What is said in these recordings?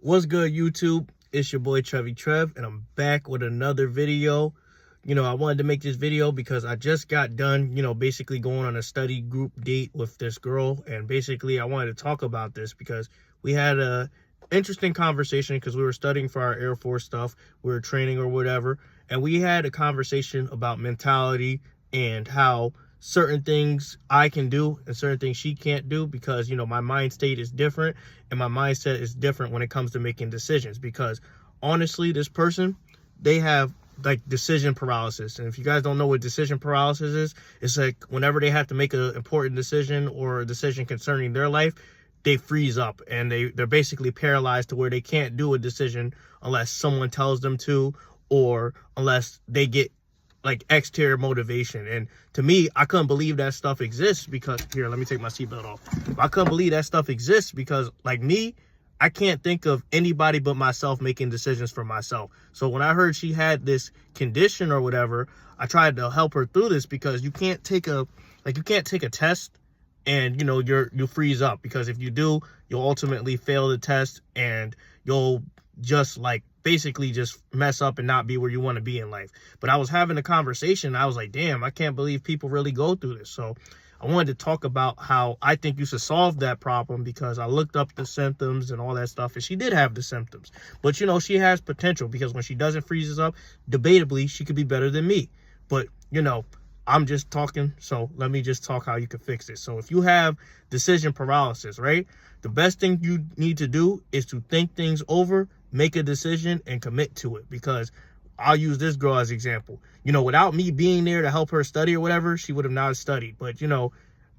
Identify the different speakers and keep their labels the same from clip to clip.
Speaker 1: What's good, YouTube? It's your boy Trevi Trev, and I'm back with another video. I wanted to make this video because I just got done, basically going on a study group date with this girl. And basically, I wanted to talk about this because we had a interesting conversation because we were studying for our Air Force stuff. We were training or whatever. And we had a conversation about mentality and how certain things I can do and certain things she can't do because, my mind state is different and my mindset is different when it comes to making decisions. Because honestly, this person, they have like decision paralysis. And if you guys don't know what decision paralysis is, it's like whenever they have to make an important decision or a decision concerning their life, they freeze up and they're basically paralyzed to where they can't do a decision unless someone tells them to, or unless they get like exterior motivation. And to me, I couldn't believe that stuff exists because, here, let me take my seatbelt off. I couldn't believe that stuff exists because, like me, I can't think of anybody but myself making decisions for myself. So when I heard she had this condition or whatever, I tried to help her through this because you can't take a test and you freeze up, because if you do, you'll ultimately fail the test and you'll just basically just mess up and not be where you want to be in life. But I was having a conversation. I was like, damn, I can't believe people really go through this. So I wanted to talk about how I think you should solve that problem, because I looked up the symptoms and all that stuff, and she did have the symptoms. But, she has potential, because when she doesn't freezes up, debatably, she could be better than me. But, I'm just talking, so let me just talk how you can fix it. So if you have decision paralysis, right, the best thing you need to do is to think things over, make a decision, and commit to it. Because I'll use this girl as an example. Without me being there to help her study or whatever, she would have not studied. But,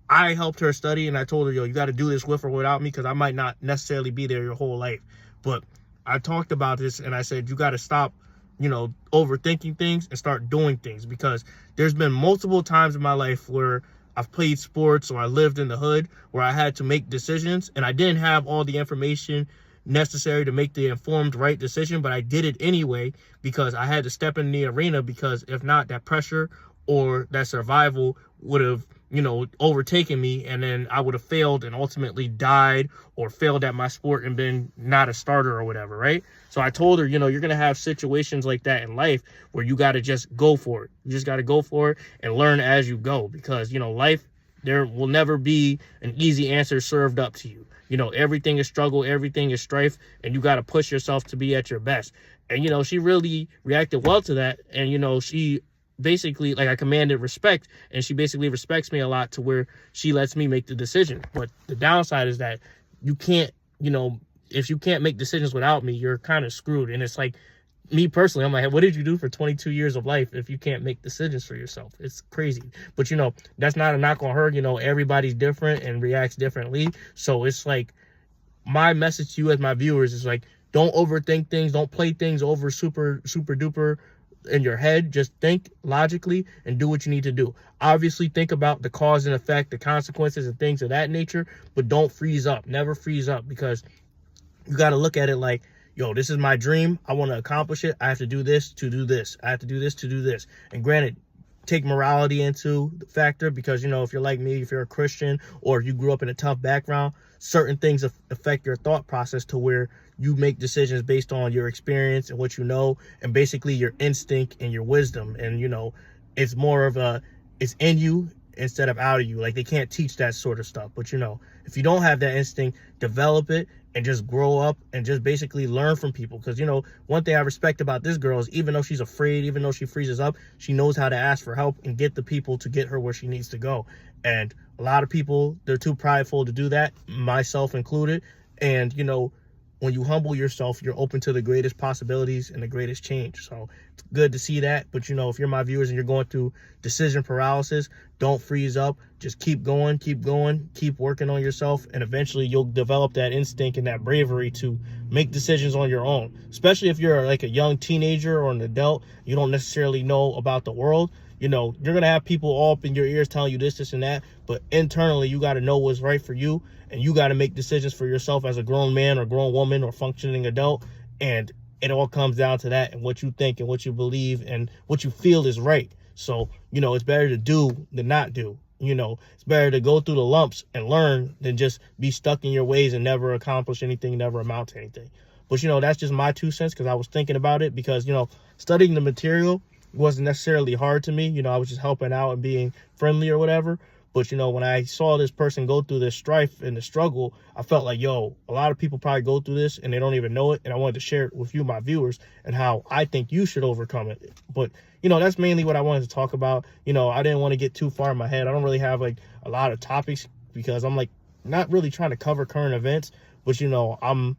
Speaker 1: I helped her study, and I told her, you got to do this with or without me, because I might not necessarily be there your whole life. But I talked about this, and I said, you got to stop overthinking things and start doing things. Because there's been multiple times in my life where I've played sports or I lived in the hood where I had to make decisions and I didn't have all the information necessary to make the informed right decision, but I did it anyway because I had to step in the arena, because if not, that pressure or that survival would have overtaken me, and then I would have failed and ultimately died or failed at my sport and been not a starter or whatever, right? So I told her, you're going to have situations like that in life where you got to just go for it. You just got to go for it and learn as you go, because, life, there will never be an easy answer served up to you. Everything is struggle, everything is strife, and you got to push yourself to be at your best. And, she really reacted well to that. And, she basically, I commanded respect, and she basically respects me a lot to where she lets me make the decision. But the downside is that you can't, if you can't make decisions without me, you're kind of screwed. And it's like, me personally, I'm like, what did you do for 22 years of life if you can't make decisions for yourself? It's crazy. But, that's not a knock on her. Everybody's different and reacts differently. So it's like, my message to you as my viewers is don't overthink things. Don't play things over super duper in your head. Just think logically and do what you need to do. Obviously, think about the cause and effect, the consequences and things of that nature, but don't freeze up. Never freeze up, because you got to look at it like, yo, this is my dream. I want to accomplish it. I have to do this to do this. I have to do this to do this. And granted, take morality into the factor, because, if you're like me, if you're a Christian or if you grew up in a tough background, certain things affect your thought process to where you make decisions based on your experience and what you know, and basically your instinct and your wisdom. And, it's more of it's in you instead of out of you. They can't teach that sort of stuff. But, if you don't have that instinct, develop it and just grow up and just basically learn from people. Because, one thing I respect about this girl is, even though she's afraid, even though she freezes up, she knows how to ask for help and get the people to get her where she needs to go. And a lot of people, they're too prideful to do that, myself included. And, when you humble yourself, you're open to the greatest possibilities and the greatest change. So it's good to see that. But, if you're my viewers and you're going through decision paralysis, don't freeze up. Just keep going, keep working on yourself. And eventually you'll develop that instinct and that bravery to make decisions on your own. Especially if you're like a young teenager or an adult, you don't necessarily know about the world. You're going to have people all up in your ears telling you this and that. But internally, you got to know what's right for you. And you got to make decisions for yourself as a grown man or grown woman or functioning adult. And it all comes down to that and what you think and what you believe and what you feel is right. So, it's better to do than not do. It's better to go through the lumps and learn than just be stuck in your ways and never accomplish anything, never amount to anything. But, you know, that's just my 2 cents because I was thinking about it because, you know, studying the material wasn't necessarily hard to me. You know, I was just helping out and being friendly or whatever. But, you know, when I saw this person go through this strife and the struggle, I felt like, yo, a lot of people probably go through this and they don't even know it. And I wanted to share it with you, my viewers, and how I think you should overcome it. But, you know, that's mainly what I wanted to talk about. You know, I didn't want to get too far in my head. I don't really have like a lot of topics because I'm like not really trying to cover current events. But, you know, I'm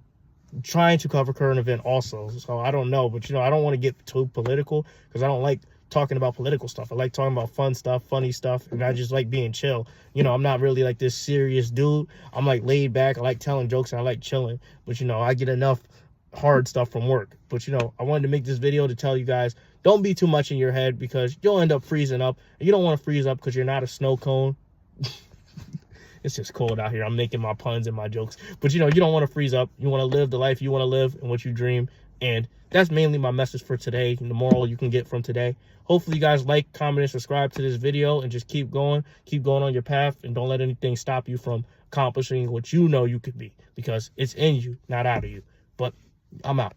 Speaker 1: trying to cover current event also. So I don't know. But, you know, I don't want to get too political because I don't like talking about political stuff. I like talking about fun stuff, funny stuff, and I just like being chill. You know, I'm not really like this serious dude. I'm like laid back. I like telling jokes and I like chilling. But, you know, I get enough hard stuff from work. But, you know, I wanted to make this video to tell you guys, don't be too much in your head because you'll end up freezing up. And you don't want to freeze up because you're not a snow cone. It's just cold out here. I'm making my puns and my jokes. But, you know, you don't want to freeze up. You want to live the life you want to live and what you dream. And that's mainly my message for today and the moral you can get from today. Hopefully you guys like, comment, and subscribe to this video and just keep going on your path and don't let anything stop you from accomplishing what you know you could be because it's in you, not out of you. But I'm out.